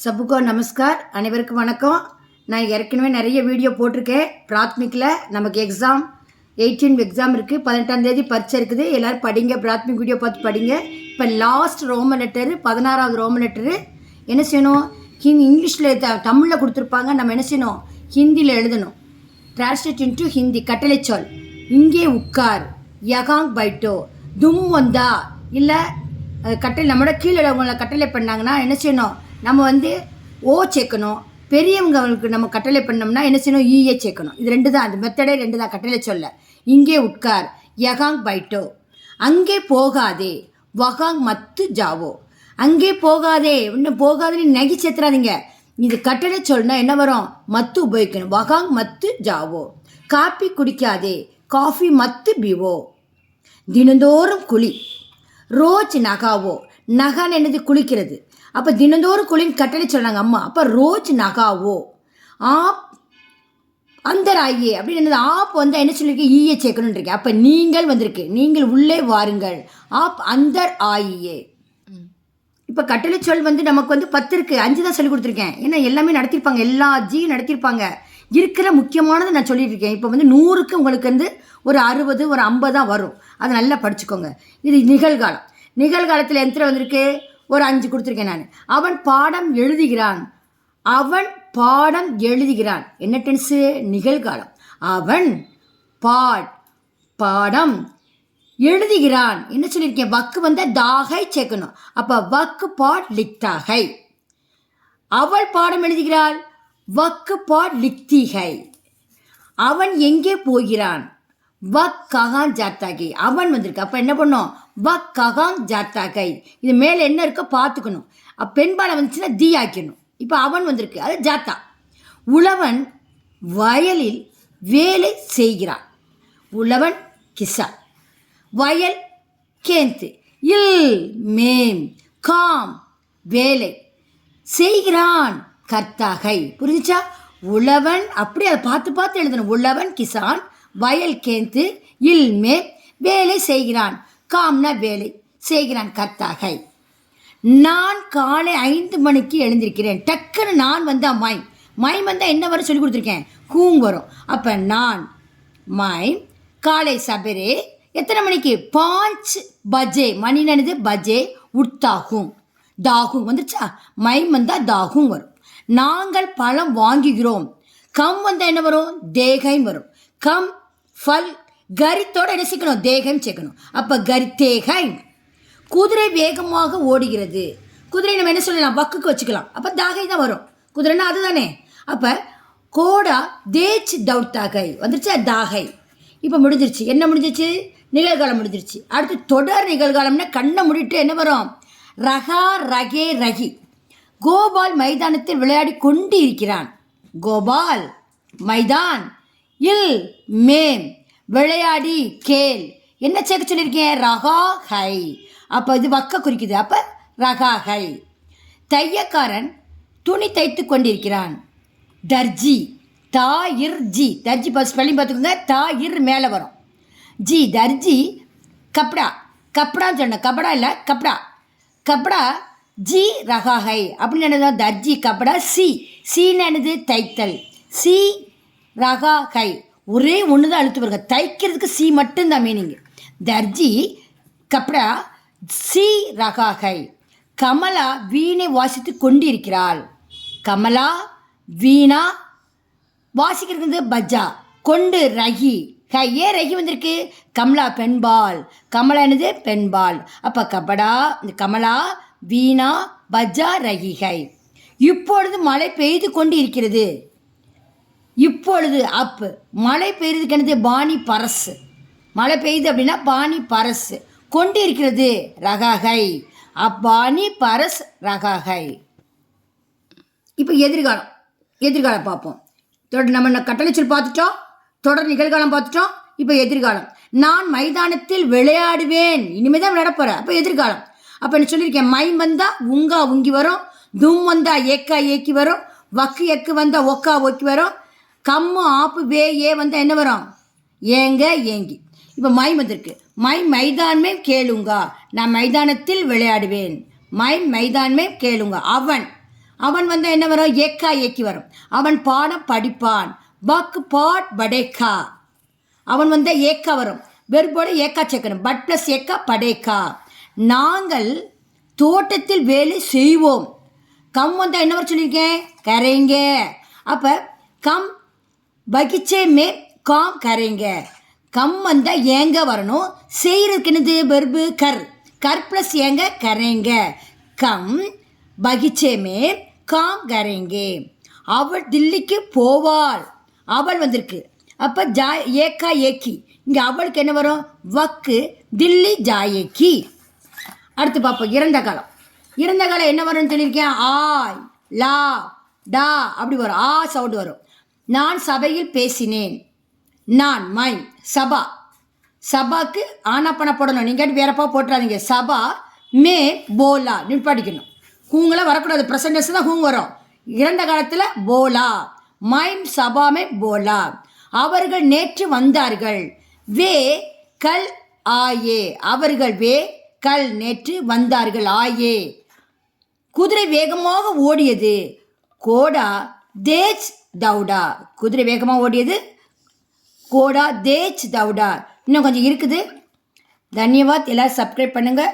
சபுகோ நமஸ்கார். அனைவருக்கும் வணக்கம். நான் ஏற்கனவே நிறைய வீடியோ போட்டிருக்கேன். பிராத்மிக்கில் நமக்கு எக்ஸாம் 18 எக்ஸாம் இருக்குது, 18ஆம் தேதி பரீட்சை இருக்குது. எல்லோரும் படிங்க, பிராத்மிக் வீடியோ பார்த்து படிங்க. இப்போ லாஸ்ட் ரோமன் லெட்டரு 16வது ரோமன் லெட்டரு என்ன செய்யணும்? இங்கிலீஷில் தமிழில் கொடுத்துருப்பாங்க, நம்ம என்ன செய்யணும்? ஹிந்தியில் எழுதணும். Translate into Hindi. கட்டளை சொல்: இங்கே உட்கார், யகாங் பைட்டோ, தும் வந்தா. இல்லை கட்டளை நம்மளோட கீழே உங்களை கட்டளை பண்ணாங்கன்னா என்ன செய்யணும்? நம்ம ஓ சேர்க்கணும். பெரியவங்களுக்கு நம்ம கட்டளை பண்ணோம்னா என்ன செய்யணும்? ஈஏ சேர்க்கணும். இது ரெண்டு தான், அந்த மெத்தடே ரெண்டு தான். கட்டளை சொல்ல: இங்கே உட்கார், யகாங் பைட்டோ. அங்கே போகாதே, வகாங் மத்து ஜாவோ. அங்கே போகாதே, இன்னும் போகாதேன்னு நகி சேர்த்துறாதீங்க. இது கட்டளை சொல்னா என்ன வரும்? மத்து உபயோகிக்கணும். வகாங் மத்து ஜாவோ. காப்பி குடிக்காதே, காஃபி மத்து பிவோ. தினந்தோறும் குளி, ரோஜ் நகாவோ. நகான்னு என்னது? குளிக்கிறது. அப்போ தினந்தோறும் குளின்னு கட்டளை சொன்னாங்க அம்மா. அப்போ ரோஜ் நகாவோ. ஆப் அந்தர் ஆகியே அப்படின்னு என்னது? ஆப் என்ன சொல்லியிருக்கேன்? ஈய சேர்க்கணுன்னு இருக்கேன். அப்போ நீங்கள் வந்திருக்கு, நீங்கள் உள்ளே வாருங்கள். ஆப் அந்தர் ஆகியே. இப்போ கட்டளை சொல் நமக்கு 10 இருக்குது, 5 தான் சொல்லி கொடுத்துருக்கேன். ஏன்னா எல்லாமே நடத்திருப்பாங்க, எல்லா ஜியும் நடத்திருப்பாங்க. இருக்கிற முக்கியமானதை நான் சொல்லிட்டு இருக்கேன். இப்போ 100க்கு உங்களுக்கு ஒரு 60 ஒரு 50 தான் வரும். அதை நல்லா படிச்சுக்கோங்க. இது நிகழ்காலம். நிகழ்காலத்தில் எத்தனை வந்திருக்கு? ஒரு 5 கொடுத்துருக்கேன் நான். அவன் பாடம் எழுதுகிறான். அவன் பாடம் எழுதுகிறான். என்ன டென்ஸு? நிகழ்காலம். அவன் பாடம் எழுதுகிறான். என்ன சொல்லியிருக்கேன்? வக்கு தாகை சேர்க்கணும். அப்போ வக்கு பாட் லிக்தாகை. அவள் பாடம் எழுதுகிறாள். வக்கு பாட் லிக்திகை. அவன் எங்கே போகிறான்? வக் ககான் ஜாத்தாகை. அவன் வந்திருக்கு. அப்போ என்ன பண்ணோம்? வக் ககான் ஜாத்தாகை. இது மேலே என்ன இருக்கோ பார்த்துக்கணும். பெண்பாலை வந்துச்சுன்னா தீ ஆக்கிடணும். இப்போ அவன் வந்திருக்கு, அது ஜாத்தா. உழவன் வயலில் வேலை செய்கிறான். உழவன் கிசான். வயல் கேந்து. இல் மேம் காம் வேலை செய்கிறான் கர்த்தாகை. புரிஞ்சுச்சா? உழவன் அப்படி அதை பார்த்து எழுதணும். உழவன் கிசான், வயல் கேந்து, இல்மே வேலை செய்கிறான். காம்னா வேலை செய்கிறான் கர்த்தாகை. நான் காலை 5 மணிக்கு எழுந்திருக்கிறேன். டக்குன்னு நான் மைம். மைம் என்ன வரும் சொல்லி கொடுத்துருக்கேன்? கூங் வரும். அப்போ நான் மைம் காலை சபரே எத்தனை மணிக்கு? 5 பஜே. மணி நினைது பஜே உட்தாகும். தாகும் வந்துச்சா? மைம் தாகும் வரும். நாங்கள் பழம் வாங்குகிறோம். கம் என்ன வரும்? தேகைம் வரும். கம் ஃபல் கரித்தோட என்ன சேர்க்கணும்? தேகம் சேர்க்கணும். அப்போ கரித்தேகை. குதிரை வேகமாக ஓடுகிறது. குதிரை நம்ம என்ன சொல்லலாம்? வக்குக்கு வச்சுக்கலாம். அப்போ தாகை தான் வரும். குதிரைன்னா அதுதானே. அப்போ கோடா தேச் தௌத்தாகை வந்துருச்சா? தாகை. இப்போ முடிஞ்சிருச்சு. என்ன முடிஞ்சிருச்சு? நிகழ்காலம் முடிஞ்சிருச்சு. அடுத்து தொடர் நிகழ்காலம்னா கண்ணை முடிட்டு என்ன வரும்? ரகா ரகே ரகி. கோபால் மைதானத்தில் விளையாடி கொண்டு இருக்கிறான். கோபால் மைதான். இல் மேம் விளையாடி கேள். என்ன சேர்க்க சொல்லியிருக்கேன்? ரகா ஹை. அப்போ இது வக்க குறிக்குது. அப்போ ரகா ஹை. தையக்காரன் துணி தைத்து கொண்டிருக்கிறான். தர்ஜி. தா இர் ஜி. தர்ஜி ஸ்பெல்லிங் பார்த்துக்கோங்க. தா இர் மேலே வரும். ஜி தர்ஜி. கப்டா. கப்டான்னு சொன்னேன், கபடா இல்லை, கப்டா. கப்டா ஜி ரகா ஹை அப்படின்னு என்னது? தர்ஜி கபடா சி. சீன்னு என்னது? தைத்தல். சி ரகா ஹை. ஒரே ஒன்று தான் அழுத்து வருங்க. தைக்கிறதுக்கு சி மட்டும்தான் மீனிங். தர்ஜி கப்டா சி ரகா ஹை. கமலா வீணை வாசித்து கொண்டிருக்கிறாள். கமலா வீணா வாசிக்கிறது பஜ்ஜா. கொண்டு ரகி. ஏ ரகி வந்திருக்கு? கமலா பெண்பால். கமலா என்னது? பெண்பால். அப்போ கபடா கமலா வீணா பஜ்ஜா ரகிகை. இப்பொழுது மழை பெய்து கொண்டு இருக்கிறது. இப்பொழுது அப்பு. மழை பெய்யுறதுக்கு என்னது? பாணி பரசு. மழை பெய்யுது அப்படின்னா பாணி பரசு. கொண்டு இருக்கிறது ரகாகை. அப்பாணி பரஸ் ரகாகை. இப்போ எதிர்காலம் பார்ப்போம். நம்ம கட்டளை சொல் பார்த்துட்டோம், தொடர் நிகழ்காலம் பார்த்துட்டோம். இப்போ எதிர்காலம். நான் மைதானத்தில் விளையாடுவேன். இனிமேல் தான் விளையாட போகிறேன். அப்போ எதிர்காலம். அப்போ என்ன சொல்லியிருக்கேன்? மைம் வந்தால் உங்கா உங்கி வரும். தும் வந்தால் ஏக்கா ஏக்கி வரும். வக்கு எக்கு வந்தால் ஒக்கா ஒக்கி வரும். கம்மு ஆப்பு வே ஏ வந்தால் என்ன வரும்? ஏங்க ஏங்கி. இப்போ மைம் வந்திருக்கு. மைதான்மே கேளுங்கா. நான் மைதானத்தில் விளையாடுவேன். மைதான்மே கேளுங்க. அவன் அவன் வந்தால் என்ன வரும்? ஏக்கா ஏக்கி வரும். அவன் பாடம் படிப்பான். வக் பாட் படேக்கா. அவன் வந்தால் ஏக்கா வரும். வெறுப்போட ஏக்கா சேர்க்கணும். பட் ப்ளஸ் ஏக்கா படேக்கா. நாங்கள் தோட்டத்தில் வேலை செய்வோம். கம் வந்தால் என்ன வர சொல்லியிருக்கேன்? கரைங்க. அப்போ கம் பகிச்சே மே காம் கரைங்க. கம் வந்தால் ஏங்க வரணும். செய்கிறதுக்கு என்னது? வெறுப்பு கர். கர் ப்ளஸ் ஏங்க கரைங்க. கம் பகிச்சே மே காம் கரைங்கே. அவள் தில்லிக்கு போவாள். அவள் வந்திருக்கு. அப்போ ஏக்கா ஏக்கி. இங்கே அவளுக்கு என்ன வரும்? வக்கு தில்லி ஜாயேக்கி. அடுத்து பார்ப்போம் இறந்த காலம். இறந்த காலம் என்ன வரும்னு சொல்லியிருக்கேன்? ஆய் லா டா அப்படி வரும். ஆ சவுண்டு வரும். நான் சபையில் பேசினேன். நான் மைம் சபா. சபாக்கு ஆனாப்பன போடணும். நீங்கள் வேறப்பா போட்டுறாதீங்க. சபா மே போலா நிப்பாடிக்கணும். ஹூங்கெல்லாம் வரக்கூடாது. ப்ரெசன்டென்ஸ் தான் ஹூங் வரும். இறந்த காலத்தில் போலா. மைம் சபாமே போலா. அவர்கள் நேற்று வந்தார்கள். வே கல் ஆயே. அவர்கள் வே கல் நேற்று வந்தார்கள். ஆயே. குதிரை வேகமாக ஓடியது. கோடா தேஜ் தவுடா. குதிரை வேகமாக ஓடியது. கோடா தேஜ் தவுடா. இன்னும் கொஞ்சம் இருக்குது. தன்யவாத். எல்லோரும் சப்ஸ்கிரைப் பண்ணுங்கள்.